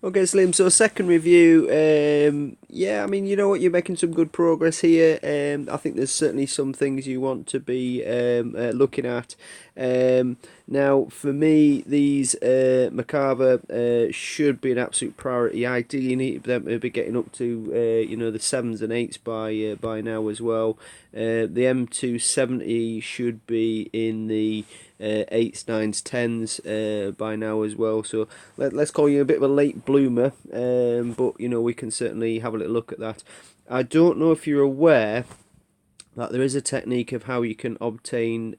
Okay, Slim. So second review. Yeah, I mean, you know what, you're making some good progress here. I think there's certainly some things you want to be looking at. Now, for me, these Macava should be an absolute priority. Ideally, you need them to be getting up to the sevens and eights by now as well. The M270 should be in the eights, nines, tens by now as well. So let's call you a bit of a late bloomer, but we can certainly have a little look at that. I don't know if you're aware that there is a technique of how you can obtain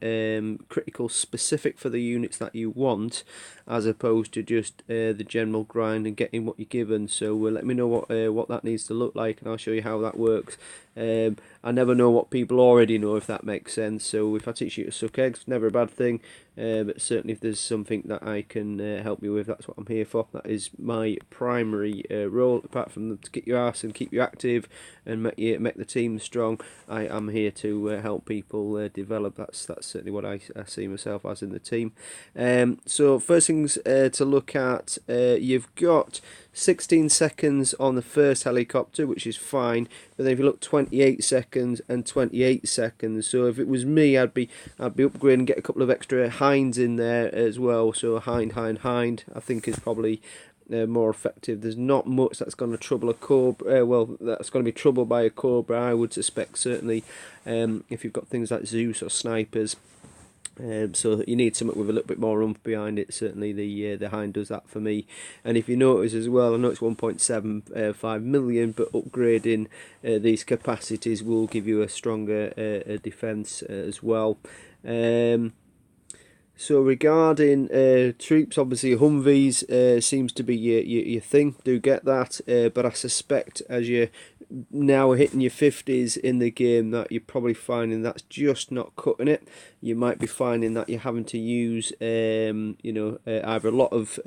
critical specific for the units that you want, as opposed to just the general grind and getting what you're given. So let me know what that needs to look like, and I'll show you how that works. I never know what people already know, if that makes sense. So if I teach you to suck eggs, never a bad thing. But certainly if there's something that I can help you with, that's what I'm here for. That is my primary role, apart from to kick your ass and keep you active and make the team strong. I am here to help people develop. That's certainly what I see myself as in the team. So first things to look at, you've got 16 seconds on the first helicopter, which is fine. But then if you look, 28 seconds and 28 seconds. So if it was me, I'd be upgrading and get a couple of extra hinds in there as well. So a hind, I think is probably more effective. There's not much that's going to trouble a cobra. That's going to be troubled by a cobra, I would suspect, certainly if you've got things like Zeus or snipers. So you need something with a little bit more oomph behind it. Certainly the Hind does that for me. And if you notice as well, I know it's 1.75 million, but upgrading these capacities will give you a stronger defence as well. So regarding troops, obviously Humvees seems to be your thing. Do get that, but I suspect as you're now hitting your 50s in the game that you're probably finding that's just not cutting it. You might be finding that you're having to use either a lot of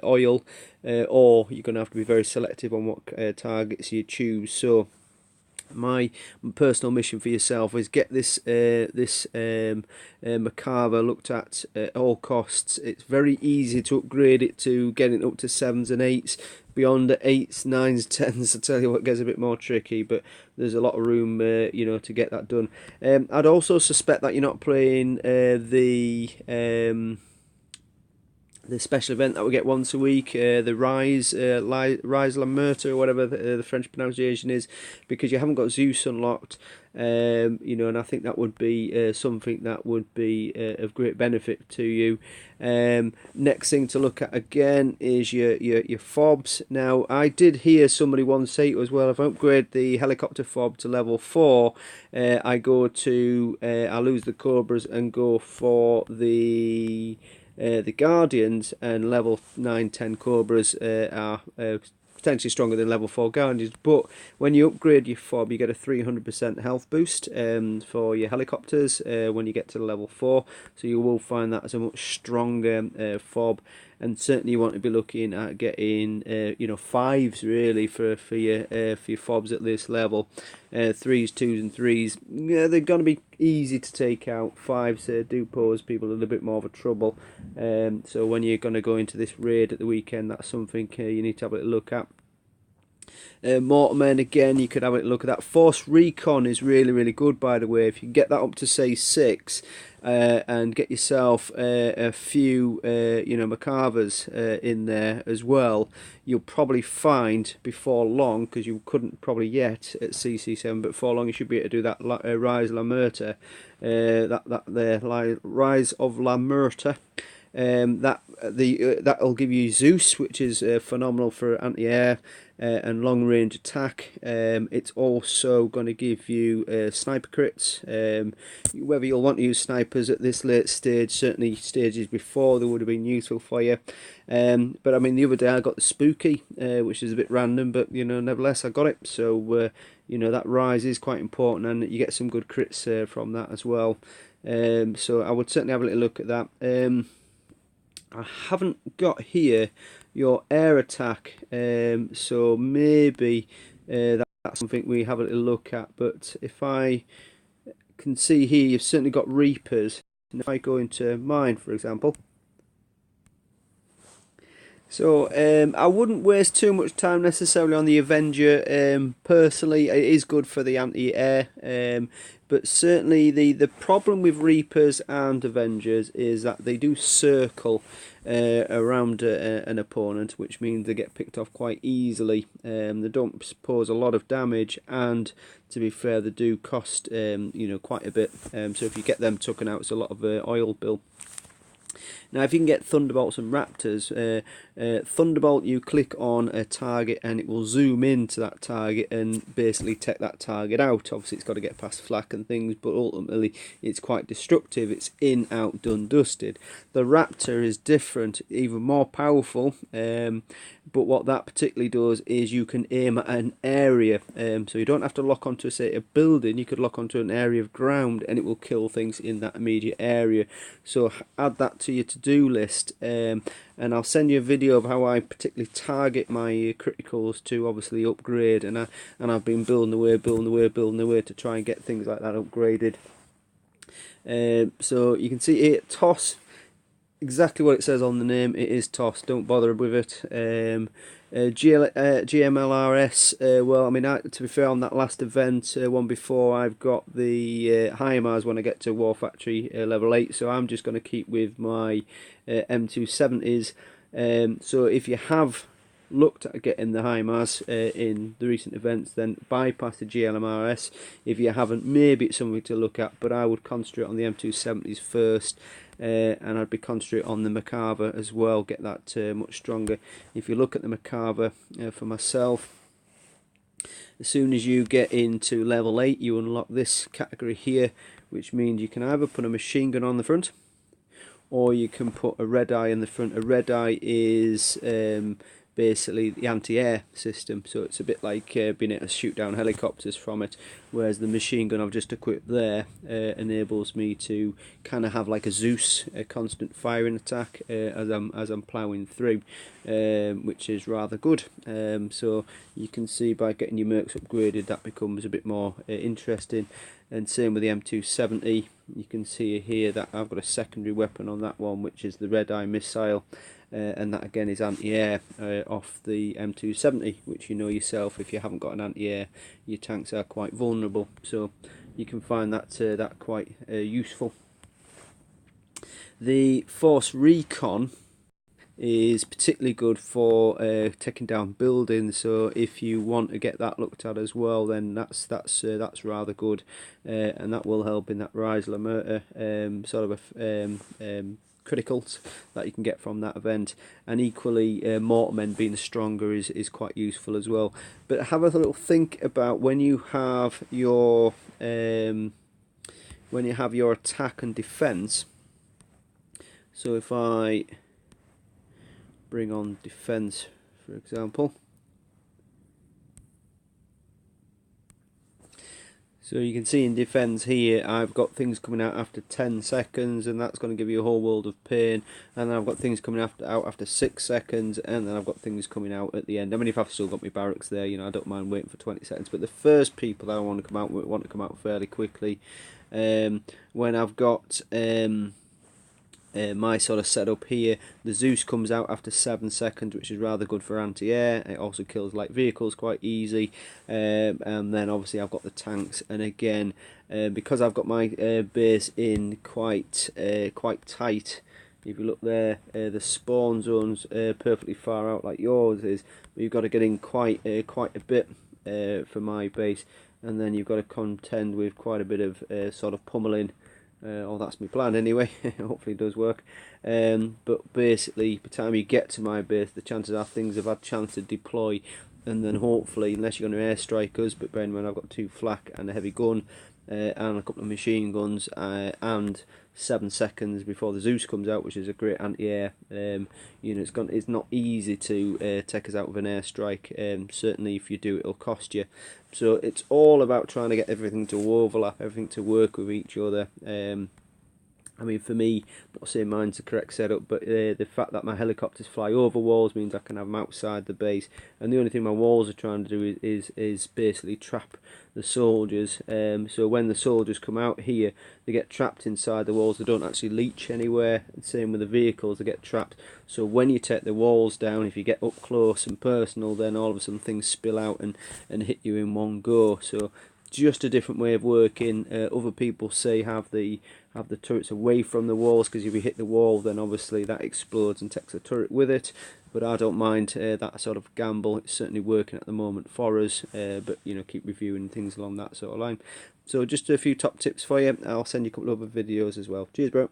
oil, or you're going to have to be very selective on what targets you choose. So my personal mission for yourself is get this Macava looked at all costs. It's very easy to upgrade it to getting up to sevens and eights. Beyond the eights, nines, tens, I tell you what, gets a bit more tricky, but there's a lot of room, to get that done. I'd also suspect that you're not playing the special event that we get once a week, the Rise La Meurtre, or whatever the French pronunciation is, because you haven't got Zeus unlocked. And I think that would be something that would be of great benefit to you. Next thing to look at again is your fobs. Now, I did hear somebody once say it as well, if I upgrade the helicopter fob to level 4, I lose the Cobras and go for the Guardians, and level 9, 10 Cobras are potentially stronger than level 4 Guardians. But when you upgrade your fob, you get a 300% health boost for your helicopters when you get to level 4. So you will find that as a much stronger fob. And certainly you want to be looking at getting fives really for your fobs at this level. Threes, twos and threes, yeah, they're going to be easy to take out. Fives do pose people a little bit more of a trouble. So when you're going to go into this raid at the weekend, that's something you need to have a look at. Mortarmen, again, you could have a look at that. Force Recon is really good, by the way. If you can get that up to say 6 and get yourself a few Macavas in there as well, you'll probably find before long, because you couldn't probably yet at CC7, but before long you should be able to do that Rise La Meurtre, Rise of La Meurtre. That'll give you Zeus, which is phenomenal for anti-air and long range attack. It's also going to give you sniper crits. Whether you'll want to use snipers at this late stage, certainly stages before, they would have been useful for you. But I mean, the other day I got the Spooky, which is a bit random, but nevertheless I got it. So that rise is quite important, and you get some good crits from that as well. So I would certainly have a little look at that. I haven't got here your air attack, so maybe that's something we have a little look at. But if I can see here, you've certainly got Reapers. And if I go into mine, for example, So I wouldn't waste too much time necessarily on the Avenger. Personally, it is good for the anti-air, but certainly the problem with Reapers and Avengers is that they do circle around an opponent, which means they get picked off quite easily. They don't pose a lot of damage, and to be fair, they do cost quite a bit. So if you get them taken out, it's a lot of oil bill. Now, if you can get Thunderbolts and Raptors, Thunderbolt, you click on a target and it will zoom into that target and basically take that target out. Obviously, it's got to get past flak and things, but ultimately, it's quite destructive. It's in, out, done, dusted. The Raptor is different, even more powerful, but what that particularly does is you can aim at an area. So you don't have to lock onto, say, a building. You could lock onto an area of ground and it will kill things in that immediate area. So add that to your to-do list, and I'll send you a video of how I particularly target my criticals to obviously upgrade, and I've been building away to try and get things like that upgraded. So you can see here, toss, exactly what it says on the name. It is toss, don't bother with it. GMLRS, well, I mean, to be fair, on that last event, one before, I've got the HIMARS when I get to War Factory level 8, so I'm just going to keep with my M270s. So if you have looked at getting the HIMARS in the recent events, then bypass the GLMRS. If you haven't, maybe it's something to look at, but I would concentrate on the M270s first. And I'd be concentrating on the Macabre as well, get that much stronger. If you look at the Macabre for myself, as soon as you get into level 8, you unlock this category here, which means you can either put a machine gun on the front, or you can put a red eye in the front. A red eye is basically the anti-air system, so it's a bit like being able to shoot down helicopters from it, whereas the machine gun I've just equipped there enables me to kind of have like a Zeus, a constant firing attack as I'm ploughing through, which is rather good. So you can see by getting your Mercs upgraded, that becomes a bit more interesting. And same with the M270, you can see here that I've got a secondary weapon on that one, which is the Red Eye missile. And that again is anti-air off the M270, which you know yourself, if you haven't got an anti-air, your tanks are quite vulnerable, so you can find that quite useful. The Force Recon is particularly good for taking down buildings, so if you want to get that looked at as well, then that's rather good, and that will help in that Rise La Murta sort of a criticals that you can get from that event. And equally, Mortarmen being stronger is quite useful as well. But have a little think about when you have your attack and defense. So if I bring on defense, for example, so you can see in defense here, I've got things coming out after 10 seconds, and that's going to give you a whole world of pain. And then I've got things coming out after 6 seconds, and then I've got things coming out at the end. I mean, if I've still got my barracks there, you know, I don't mind waiting for 20 seconds. But the first people that I want to come out fairly quickly. When I've got my sort of setup here, the Zeus comes out after 7 seconds, which is rather good for anti-air. It also kills light vehicles quite easy, and then obviously I've got the tanks, and again, because I've got my base in quite tight. If you look there, the spawn zone's perfectly far out like yours is, but you've got to get in quite a bit for my base, and then you've got to contend with quite a bit of sort of pummeling. Oh, that's my plan anyway. Hopefully it does work. But basically, by the time you get to my base, the chances are things have had a chance to deploy, and then hopefully, unless you're going to airstrike us, but bear in mind I've got 2 flak and a heavy gun, and a couple of machine guns, and 7 seconds before the Zeus comes out, which is a great anti-air. You know, it's not easy to take us out with an airstrike. Certainly, if you do, it'll cost you. So it's all about trying to get everything to overlap, everything to work with each other. I mean, for me, I'm not saying mine's the correct setup, but the fact that my helicopters fly over walls means I can have them outside the base, and the only thing my walls are trying to do is basically trap the soldiers. So when the soldiers come out here, they get trapped inside the walls. They don't actually leach anywhere. Same with the vehicles, they get trapped. So when you take the walls down, if you get up close and personal, then all of a sudden things spill out and hit you in one go. So just a different way of working. Other people say have the turrets away from the walls, because if you hit the wall, then obviously that explodes and takes the turret with it. But I don't mind that sort of gamble. It's certainly working at the moment for us. But you know, keep reviewing things along that sort of line. So just a few top tips for you. I'll send you a couple of other videos as well. Cheers, bro.